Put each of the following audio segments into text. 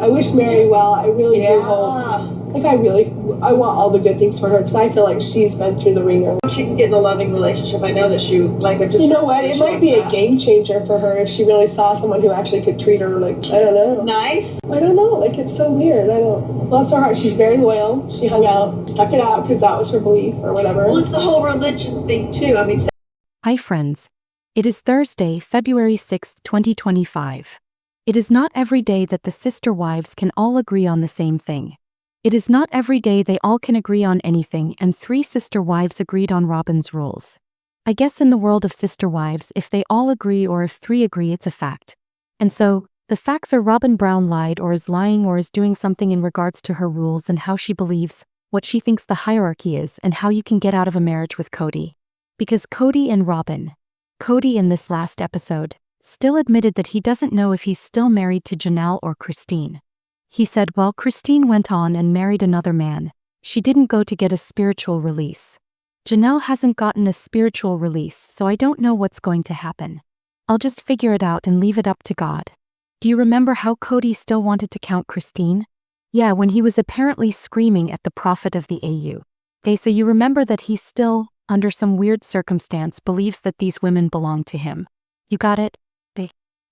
I wish Meri well. I really do hope. Like, I want all the good things for her, because I feel like she's been through the ringer. She can get in a loving relationship. I know that she, like, just... You know what? It might be a game changer for her if she really saw someone who actually could treat her, like, I don't know. Nice? I don't know. Like, it's so weird. I don't... Bless her heart. She's very loyal. She hung out, stuck it out, because that was her belief or whatever. Well, it's the whole religion thing, too. I mean... Hi, friends. It is Thursday, February 6th, 2025. It is not every day that the sister wives can all agree on the same thing. It is not every day they all can agree on anything, and 3 sister wives agreed on Robyn's rules. I guess in the world of sister wives, if they all agree or if 3 agree, it's a fact. And so, the facts are Robyn Brown lied or is lying or is doing something in regards to her rules and how she believes, what she thinks the hierarchy is, and how you can get out of a marriage with Kody. Because Kody in this last episode, still admitted that he doesn't know if he's still married to Janelle or Christine. He said, well, Christine went on and married another man. She didn't go to get a spiritual release. Janelle hasn't gotten a spiritual release, so I don't know what's going to happen. I'll just figure it out and leave it up to God. Do you remember how Kody still wanted to count Christine? Yeah, when he was apparently screaming at the prophet of the AU. Okay, so you remember that he still, under some weird circumstance, believes that these women belong to him. You got it?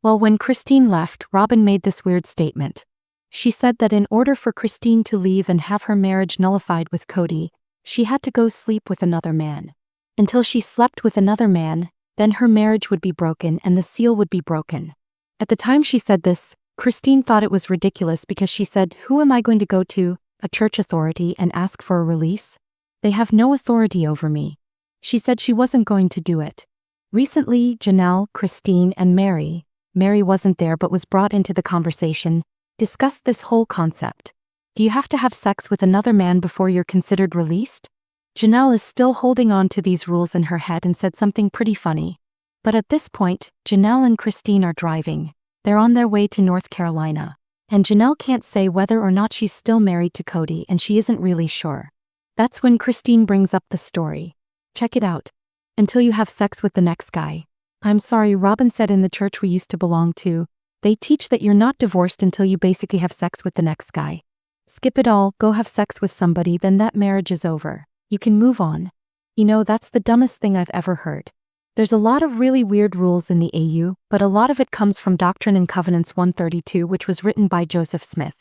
Well, when Christine left, Robyn made this weird statement. She said that in order for Christine to leave and have her marriage nullified with Kody, she had to go sleep with another man. Until she slept with another man, then her marriage would be broken and the seal would be broken. At the time she said this, Christine thought it was ridiculous because she said, who am I going to go to, a church authority, and ask for a release? They have no authority over me. She said she wasn't going to do it. Recently, Janelle, Christine, and Meri wasn't there but was brought into the conversation, discussed this whole concept. Do you have to have sex with another man before you're considered released? Janelle is still holding on to these rules in her head and said something pretty funny. But at this point, Janelle and Christine are driving. They're on their way to North Carolina. And Janelle can't say whether or not she's still married to Kody, and she isn't really sure. That's when Christine brings up the story. Check it out. Until you have sex with the next guy. I'm sorry, Robyn said in the church we used to belong to, they teach that you're not divorced until you basically have sex with the next guy. Skip it all, go have sex with somebody, then that marriage is over. You can move on. You know, that's the dumbest thing I've ever heard. There's a lot of really weird rules in the AU, but a lot of it comes from Doctrine and Covenants 132, which was written by Joseph Smith.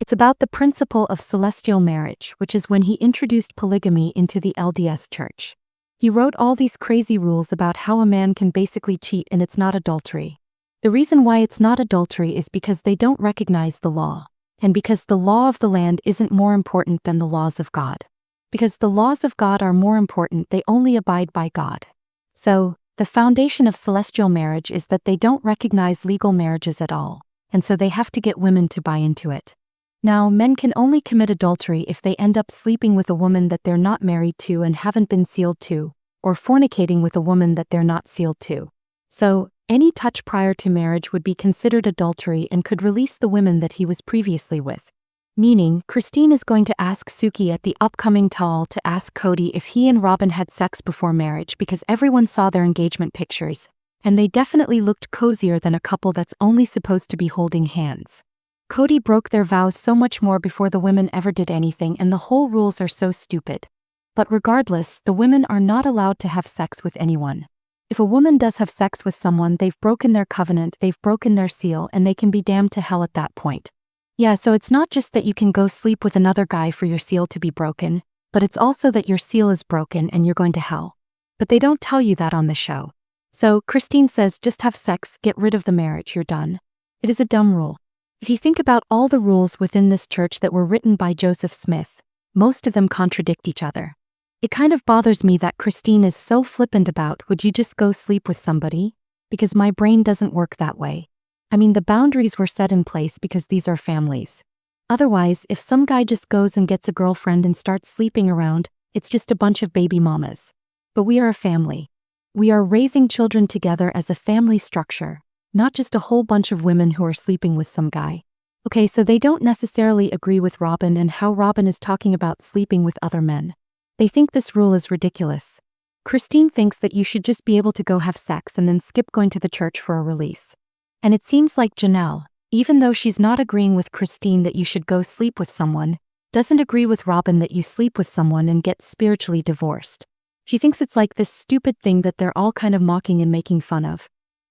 It's about the principle of celestial marriage, which is when he introduced polygamy into the LDS church. He wrote all these crazy rules about how a man can basically cheat and it's not adultery. The reason why it's not adultery is because they don't recognize the law, and because the law of the land isn't more important than the laws of God. Because the laws of God are more important, they only abide by God. So, the foundation of celestial marriage is that they don't recognize legal marriages at all, and so they have to get women to buy into it. Now, men can only commit adultery if they end up sleeping with a woman that they're not married to and haven't been sealed to, or fornicating with a woman that they're not sealed to. So, any touch prior to marriage would be considered adultery and could release the women that he was previously with. Meaning, Christine is going to ask Suki at the upcoming Taal to ask Kody if he and Robyn had sex before marriage because everyone saw their engagement pictures, and they definitely looked cozier than a couple that's only supposed to be holding hands. Kody broke their vows so much more before the women ever did anything, and the whole rules are so stupid. But regardless, the women are not allowed to have sex with anyone. If a woman does have sex with someone, they've broken their covenant, they've broken their seal, and they can be damned to hell at that point. Yeah, so it's not just that you can go sleep with another guy for your seal to be broken, but it's also that your seal is broken and you're going to hell. But they don't tell you that on the show. So, Christine says just have sex, get rid of the marriage, you're done. It is a dumb rule. If you think about all the rules within this church that were written by Joseph Smith, most of them contradict each other. It kind of bothers me that Christine is so flippant about, would you just go sleep with somebody? Because my brain doesn't work that way. I mean, the boundaries were set in place because these are families. Otherwise, if some guy just goes and gets a girlfriend and starts sleeping around, it's just a bunch of baby mamas. But we are a family. We are raising children together as a family structure, not just a whole bunch of women who are sleeping with some guy. Okay, so they don't necessarily agree with Robyn and how Robyn is talking about sleeping with other men. They think this rule is ridiculous. Christine thinks that you should just be able to go have sex and then skip going to the church for a release. And it seems like Janelle, Even though she's not agreeing with Christine that you should go sleep with someone, doesn't agree with Robyn that you sleep with someone and get spiritually divorced. She thinks it's like this stupid thing that they're all kind of mocking and making fun of.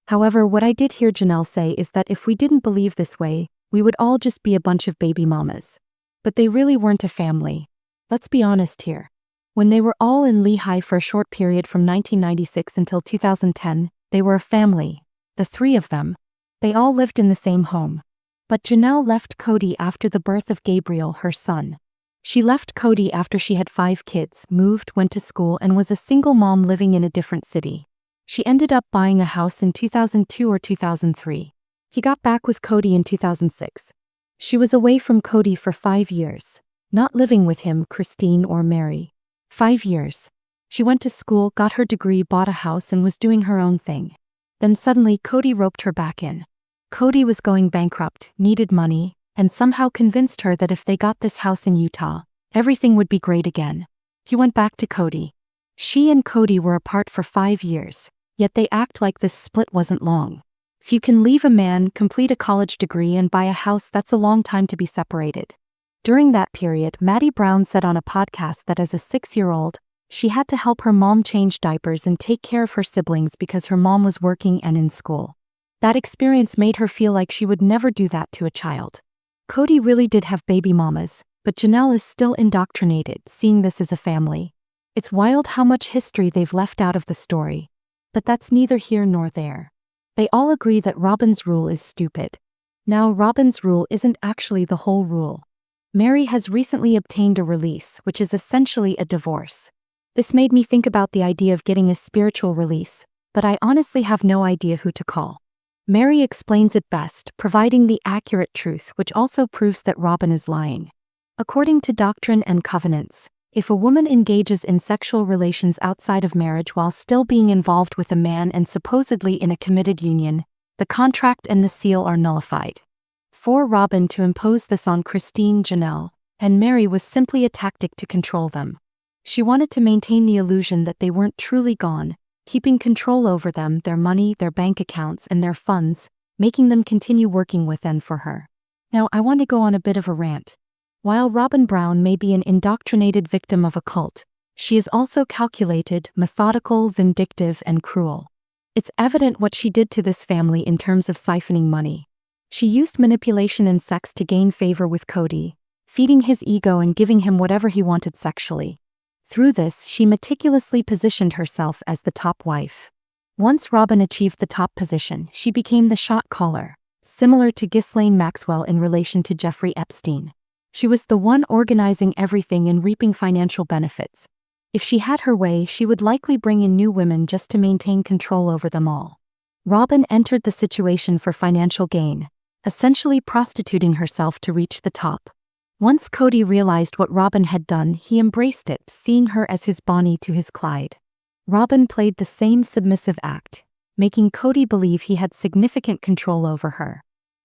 However, what I did hear Janelle say is that if we didn't believe this way, we would all just be a bunch of baby mamas. But they really weren't a family. Let's be honest here. When they were all in Lehigh for a short period from 1996 until 2010, they were a family. The three of them. They all lived in the same home. But Janelle left Kody after the birth of Gabriel, her son. She left Kody after she had 5 kids, moved, went to school, and was a single mom living in a different city. She ended up buying a house in 2002 or 2003. He got back with Kody in 2006. She was away from Kody for 5 years. Not living with him, Christine or Meri. 5 years. She went to school, got her degree, bought a house, and was doing her own thing. Then suddenly Kody roped her back in. Kody was going bankrupt, needed money, and somehow convinced her that if they got this house in Utah, everything would be great again. He went back to Kody. She and Kody were apart for 5 years, yet they act like this split wasn't long. If you can leave a man, complete a college degree, and buy a house, that's a long time to be separated. During that period, Maddie Brown said on a podcast that as a 6-year-old, she had to help her mom change diapers and take care of her siblings because her mom was working and in school. That experience made her feel like she would never do that to a child. Kody really did have baby mamas, but Janelle is still indoctrinated, seeing this as a family. It's wild how much history they've left out of the story. But that's neither here nor there. They all agree that Robyn's rule is stupid. Now, Robyn's rule isn't actually the whole rule. Meri has recently obtained a release, which is essentially a divorce. This made me think about the idea of getting a spiritual release, but I honestly have no idea who to call. Meri explains it best, providing the accurate truth, which also proves that Robyn is lying. According to Doctrine and Covenants, if a woman engages in sexual relations outside of marriage while still being involved with a man and supposedly in a committed union, the contract and the seal are nullified. For Robyn to impose this on Christine, Janelle, and Meri was simply a tactic to control them. She wanted to maintain the illusion that they weren't truly gone, keeping control over them, their money, their bank accounts, and their funds, making them continue working with and for her. Now, I want to go on a bit of a rant. While Robyn Brown may be an indoctrinated victim of a cult, she is also calculated, methodical, vindictive, and cruel. It's evident what she did to this family in terms of siphoning money. She used manipulation and sex to gain favor with Kody, feeding his ego and giving him whatever he wanted sexually. Through this, she meticulously positioned herself as the top wife. Once Robyn achieved the top position, she became the shot caller, similar to Ghislaine Maxwell in relation to Jeffrey Epstein. She was the one organizing everything and reaping financial benefits. If she had her way, she would likely bring in new women just to maintain control over them all. Robyn entered the situation for financial gain, essentially prostituting herself to reach the top. Once Kody realized what Robyn had done, he embraced it, seeing her as his Bonnie to his Clyde. Robyn played the same submissive act, making Kody believe he had significant control over her.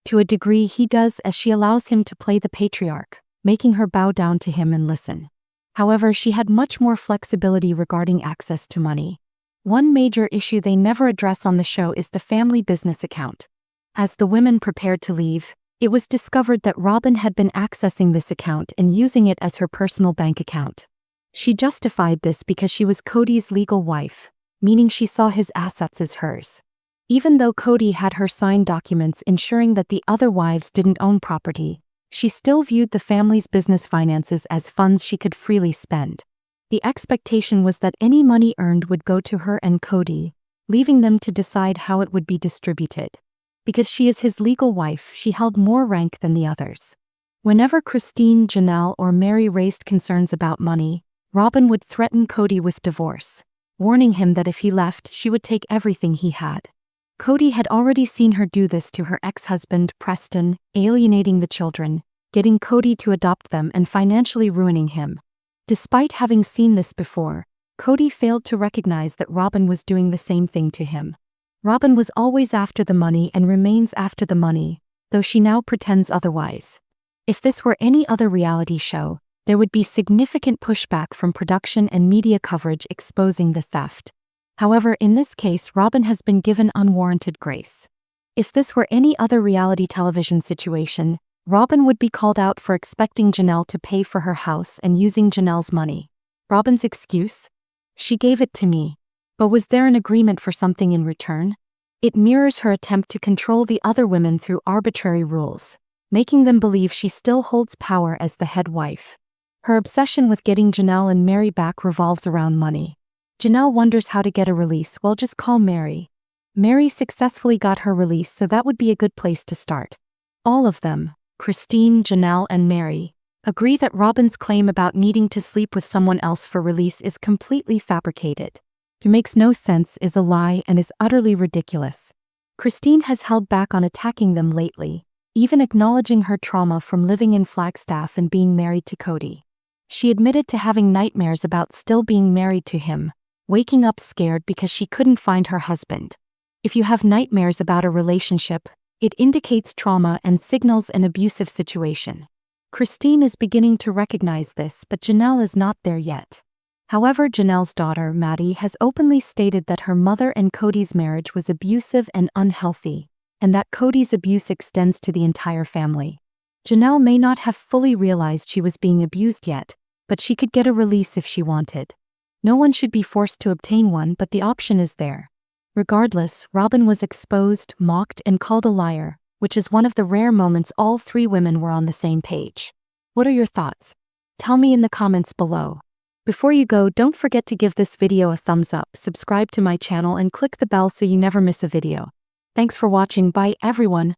To a degree, he does, as she allows him to play the patriarch, making her bow down to him and listen. However, she had much more flexibility regarding access to money. One major issue they never address on the show is the family business account. As the women prepared to leave, it was discovered that Robyn had been accessing this account and using it as her personal bank account. She justified this because she was Kody's legal wife, meaning she saw his assets as hers. Even though Kody had her sign documents ensuring that the other wives didn't own property, she still viewed the family's business finances as funds she could freely spend. The expectation was that any money earned would go to her and Kody, leaving them to decide how it would be distributed. Because she is his legal wife, she held more rank than the others. Whenever Christine, Janelle, or Meri raised concerns about money, Robyn would threaten Kody with divorce, warning him that if he left, she would take everything he had. Kody had already seen her do this to her ex-husband, Preston, alienating the children, getting Kody to adopt them, and financially ruining him. Despite having seen this before, Kody failed to recognize that Robyn was doing the same thing to him. Robyn was always after the money and remains after the money, though she now pretends otherwise. If this were any other reality show, there would be significant pushback from production and media coverage exposing the theft. However, in this case, Robyn has been given unwarranted grace. If this were any other reality television situation, Robyn would be called out for expecting Janelle to pay for her house and using Janelle's money. Robyn's excuse? She gave it to me. But was there an agreement for something in return? It mirrors her attempt to control the other women through arbitrary rules, making them believe she still holds power as the head wife. Her obsession with getting Janelle and Meri back revolves around money. Janelle wonders how to get a release. Well, just call Meri. Meri successfully got her release, so that would be a good place to start. All of them, Christine, Janelle, and Meri, agree that Robyn's claim about needing to sleep with someone else for release is completely fabricated. It makes no sense, is a lie, and is utterly ridiculous. Christine has held back on attacking them lately, even acknowledging her trauma from living in Flagstaff and being married to Kody. She admitted to having nightmares about still being married to him, waking up scared because she couldn't find her husband. If you have nightmares about a relationship, it indicates trauma and signals an abusive situation. Christine is beginning to recognize this, but Janelle is not there yet. However, Janelle's daughter, Meri, has openly stated that her mother and Kody's marriage was abusive and unhealthy, and that Kody's abuse extends to the entire family. Janelle may not have fully realized she was being abused yet, but she could get a release if she wanted. No one should be forced to obtain one, but the option is there. Regardless, Robyn was exposed, mocked, and called a liar, which is one of the rare moments all three women were on the same page. What are your thoughts? Tell me in the comments below. Before you go, don't forget to give this video a thumbs up, subscribe to my channel, and click the bell so you never miss a video. Thanks for watching. Bye everyone.